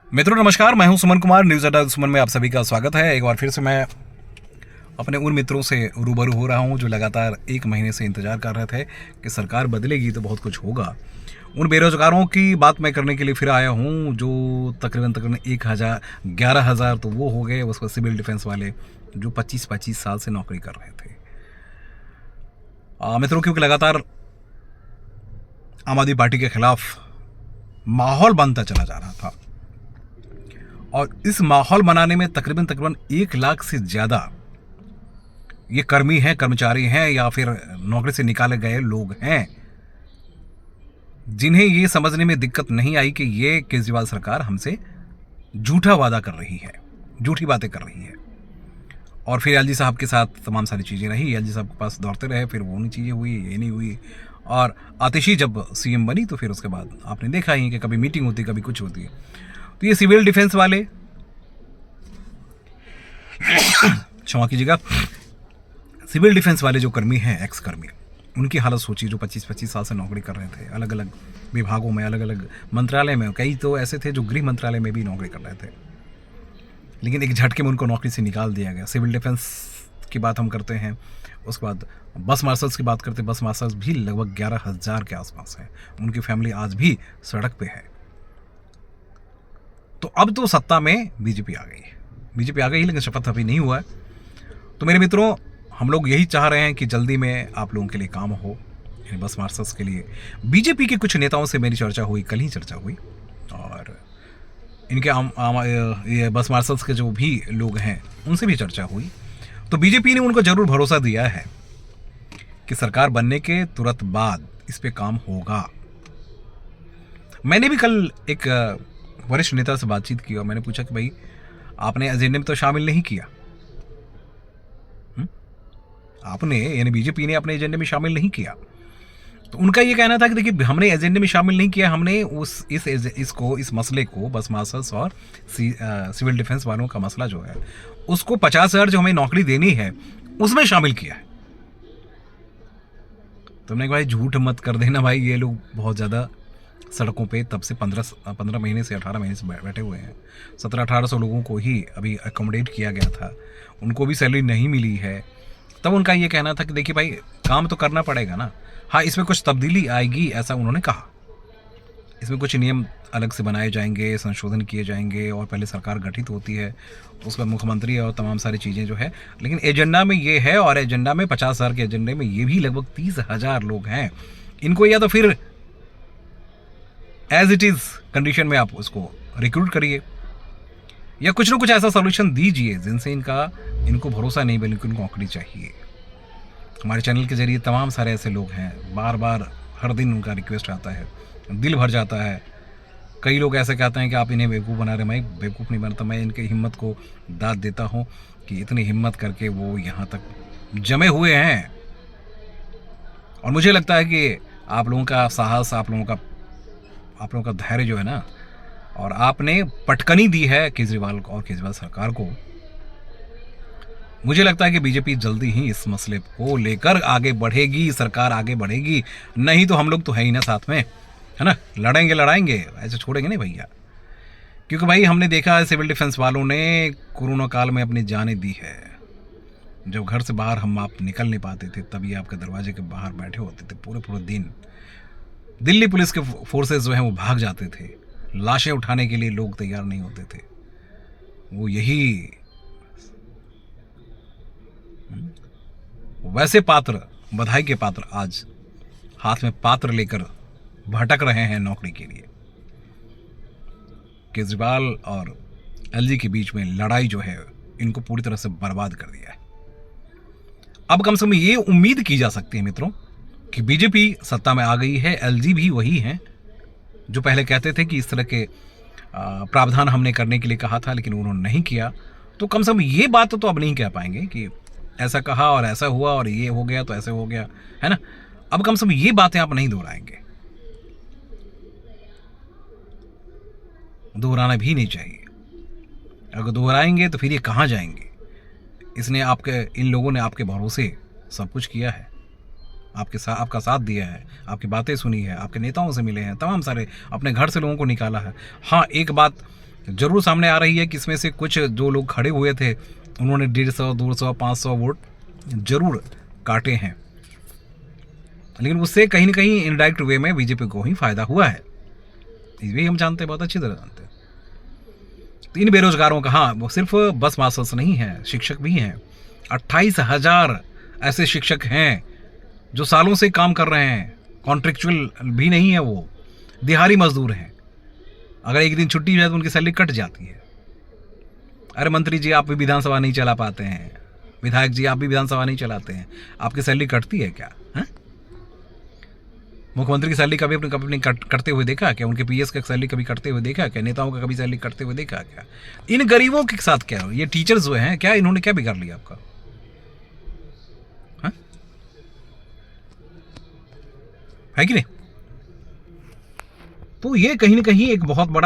मित्रों नमस्कार, मैं हूं सुमन कुमार। न्यूज़ अड्डा सुमन में आप सभी का स्वागत है। एक बार फिर से मैं अपने उन मित्रों से रूबरू हो रहा हूं जो लगातार एक महीने से इंतज़ार कर रहे थे कि सरकार बदलेगी तो बहुत कुछ होगा। उन बेरोजगारों की बात मैं करने के लिए फिर आया हूं जो तकरीबन 11,000 तो वो हो गए, उसको सिविल डिफेंस वाले जो 25-25 साल से नौकरी कर रहे थे। मित्रों, क्योंकि लगातार आम आदमी पार्टी के खिलाफ माहौल बनता चला जा रहा था और इस माहौल बनाने में तकरीबन 1 लाख से ज़्यादा ये कर्मी हैं, कर्मचारी हैं या फिर नौकरी से निकाले गए लोग हैं जिन्हें ये समझने में दिक्कत नहीं आई कि ये केजरीवाल सरकार हमसे झूठा वादा कर रही है, झूठी बातें कर रही है। और फिर एलजी साहब के साथ तमाम सारी चीज़ें रही, एलजी साहब के पास दौड़ते रहे, फिर वो नहीं चीज़ें हुई, ये नहीं हुई। और आतिशी जब सीएम बनी तो फिर उसके बाद आपने देखा ही कि कभी मीटिंग होती, कभी कुछ होती है। तो ये सिविल डिफेंस वाले क्षमा कीजिएगा, सिविल डिफेंस वाले जो कर्मी हैं, एक्स कर्मी, उनकी हालत सोची जो 25-25 साल से नौकरी कर रहे थे, अलग अलग विभागों में, अलग अलग मंत्रालय में। कई तो ऐसे थे जो गृह मंत्रालय में भी नौकरी कर रहे थे, लेकिन एक झटके में उनको नौकरी से निकाल दिया गया। सिविल डिफेंस की बात हम करते हैं, उसके बाद बस मार्शल्स की बात करते हैं। बस मार्शल्स भी लगभग 11,000 के आसपास है, उनकी फैमिली आज भी सड़क पे है। तो अब तो सत्ता में बीजेपी आ गई है, बीजेपी आ गई, लेकिन शपथ अभी नहीं हुआ है। तो मेरे मित्रों, हम लोग यही चाह रहे हैं कि जल्दी में आप लोगों के लिए काम हो, बस मार्शल्स के लिए। बीजेपी के कुछ नेताओं से मेरी चर्चा हुई, कल ही चर्चा हुई, और इनके ये बस मार्शल्स के जो भी लोग हैं उनसे भी चर्चा हुई। तो बीजेपी ने उनको जरूर भरोसा दिया है कि सरकार बनने के तुरंत बाद इस पे काम होगा। मैंने भी कल एक वरिष्ठ नेता से बातचीत की और मैंने पूछा कि भाई आपने एजेंडे में तो शामिल नहीं किया, आपने यानी बीजेपी ने अपने एजेंडे में शामिल नहीं किया। तो उनका ये कहना था कि देखिए हमने एजेंडे में शामिल नहीं किया, हमने इस मसले को, बस मार्शल्स और सिविल डिफेंस वालों का मसला जो है उसको 50,000 जो हमें नौकरी देनी है उसमें शामिल किया है। तुमने कहा भाई झूठ मत कर देना भाई, ये लोग बहुत ज़्यादा सड़कों पे तब से 15 महीने से 18 महीने से बैठे हुए हैं। 1700-1800 लोगों को ही अभी अकोमोडेट किया गया था, उनको भी सैलरी नहीं मिली है। तब उनका ये कहना था कि देखिए भाई काम तो करना पड़ेगा ना, हाँ इसमें कुछ तब्दीली आएगी, ऐसा उन्होंने कहा। इसमें कुछ नियम अलग से बनाए जाएंगे, संशोधन किए जाएंगे, और पहले सरकार गठित होती है, उसके बाद मुख्यमंत्री और तमाम सारी चीज़ें जो है। लेकिन एजेंडा में ये है, और एजेंडा में 50,000 के एजेंडे में ये भी लगभग 30,000 लोग हैं। इनको या तो फिर एज इट इज़ कंडीशन में आप उसको रिक्रूट करिए, या कुछ ना कुछ ऐसा सॉल्यूशन दीजिए जिनसे इनको भरोसा नहीं बल्कि उनको नौकरी चाहिए। हमारे चैनल के जरिए तमाम सारे ऐसे लोग हैं, बार बार हर दिन उनका रिक्वेस्ट आता है, दिल भर जाता है। कई लोग ऐसे कहते हैं कि आप इन्हें बेवकूफ़ बना रहे। मैं बेवकूफ़ नहीं बनता, मैं इनकी हिम्मत को दाद देता हूँ कि इतनी हिम्मत करके वो यहाँ तक जमे हुए हैं। और मुझे लगता है कि आप लोगों का साहस, आप लोगों का धैर्य जो है ना, और आपने पटकनी दी है केजरीवाल को और केजरीवाल सरकार को। मुझे लगता है कि बीजेपी जल्दी ही इस मसले को लेकर आगे बढ़ेगी, सरकार आगे बढ़ेगी। नहीं तो हम लोग तो है ही ना साथ में, है ना, लड़ाएंगे, ऐसे छोड़ेंगे नहीं भैया। क्योंकि भाई हमने देखा है सिविल डिफेंस वालों ने कोरोना काल में अपनी जानें दी है। जब घर से बाहर आप निकल नहीं पाते थे, तभी आपके दरवाजे के बाहर बैठे होते थे पूरे दिन। दिल्ली पुलिस के फोर्सेस जो हैं वो भाग जाते थे, लाशें उठाने के लिए लोग तैयार नहीं होते थे। वो यही वैसे पात्र, बधाई के पात्र, आज हाथ में पात्र लेकर भटक रहे हैं नौकरी के लिए। केजरीवाल और एलजी के बीच में लड़ाई जो है इनको पूरी तरह से बर्बाद कर दिया है। अब कम से कम ये उम्मीद की जा सकती है मित्रों कि बीजेपी सत्ता में आ गई है, एलजी भी वही हैं जो पहले कहते थे कि इस तरह के प्रावधान हमने करने के लिए कहा था लेकिन उन्होंने नहीं किया। तो कम से कम ये बात तो अब नहीं कह पाएंगे कि ऐसा कहा और ऐसा हुआ और ये हो गया तो ऐसे हो गया, है ना। अब कम से कम ये बातें आप नहीं दोहराएंगे, दोहराना भी नहीं चाहिए। अगर दोहराएंगे तो फिर ये कहाँ जाएंगे। इन लोगों ने आपके भरोसे सब कुछ किया है, आपका साथ दिया है, आपकी बातें सुनी है, आपके नेताओं से मिले हैं, तमाम सारे अपने घर से लोगों को निकाला है। हाँ, एक बात जरूर सामने आ रही है कि इसमें से कुछ जो लोग खड़े हुए थे उन्होंने 150, 200, 500 वोट जरूर काटे हैं, लेकिन उससे कहीं ना कहीं इनडायरेक्ट वे में बीजेपी को ही फायदा हुआ है, ये भी हम जानते हैं, बहुत अच्छी तरह जानते हैं। तो इन बेरोजगारों का, हाँ वो सिर्फ बस मास्टर्स नहीं है, शिक्षक भी हैं। 28,000 ऐसे शिक्षक हैं जो सालों से काम कर रहे हैं, कॉन्ट्रेक्चुअल भी नहीं है, वो दिहाड़ी मजदूर हैं। अगर एक दिन छुट्टी हो जाए तो उनकी सैलरी कट जाती है। अरे मंत्री जी आप भी विधानसभा नहीं चला पाते हैं, विधायक जी आप भी विधानसभा नहीं चलाते हैं, आपकी सैलरी कटती है क्या? मुख्यमंत्री की सैलरी कभी अपनी कटते हुए देखा क्या? उनके पीएस का सैलरी कभी कटते हुए देखा क्या? नेताओं का कभी सैलरी कटते हुए देखा क्या? इन गरीबों के साथ क्या? ये टीचर्स जो हैं क्या, इन्होंने क्या बिगाड़ लिया आपका? है कि नहीं? तो ये कहीं ना कहीं एक बहुत बड़ा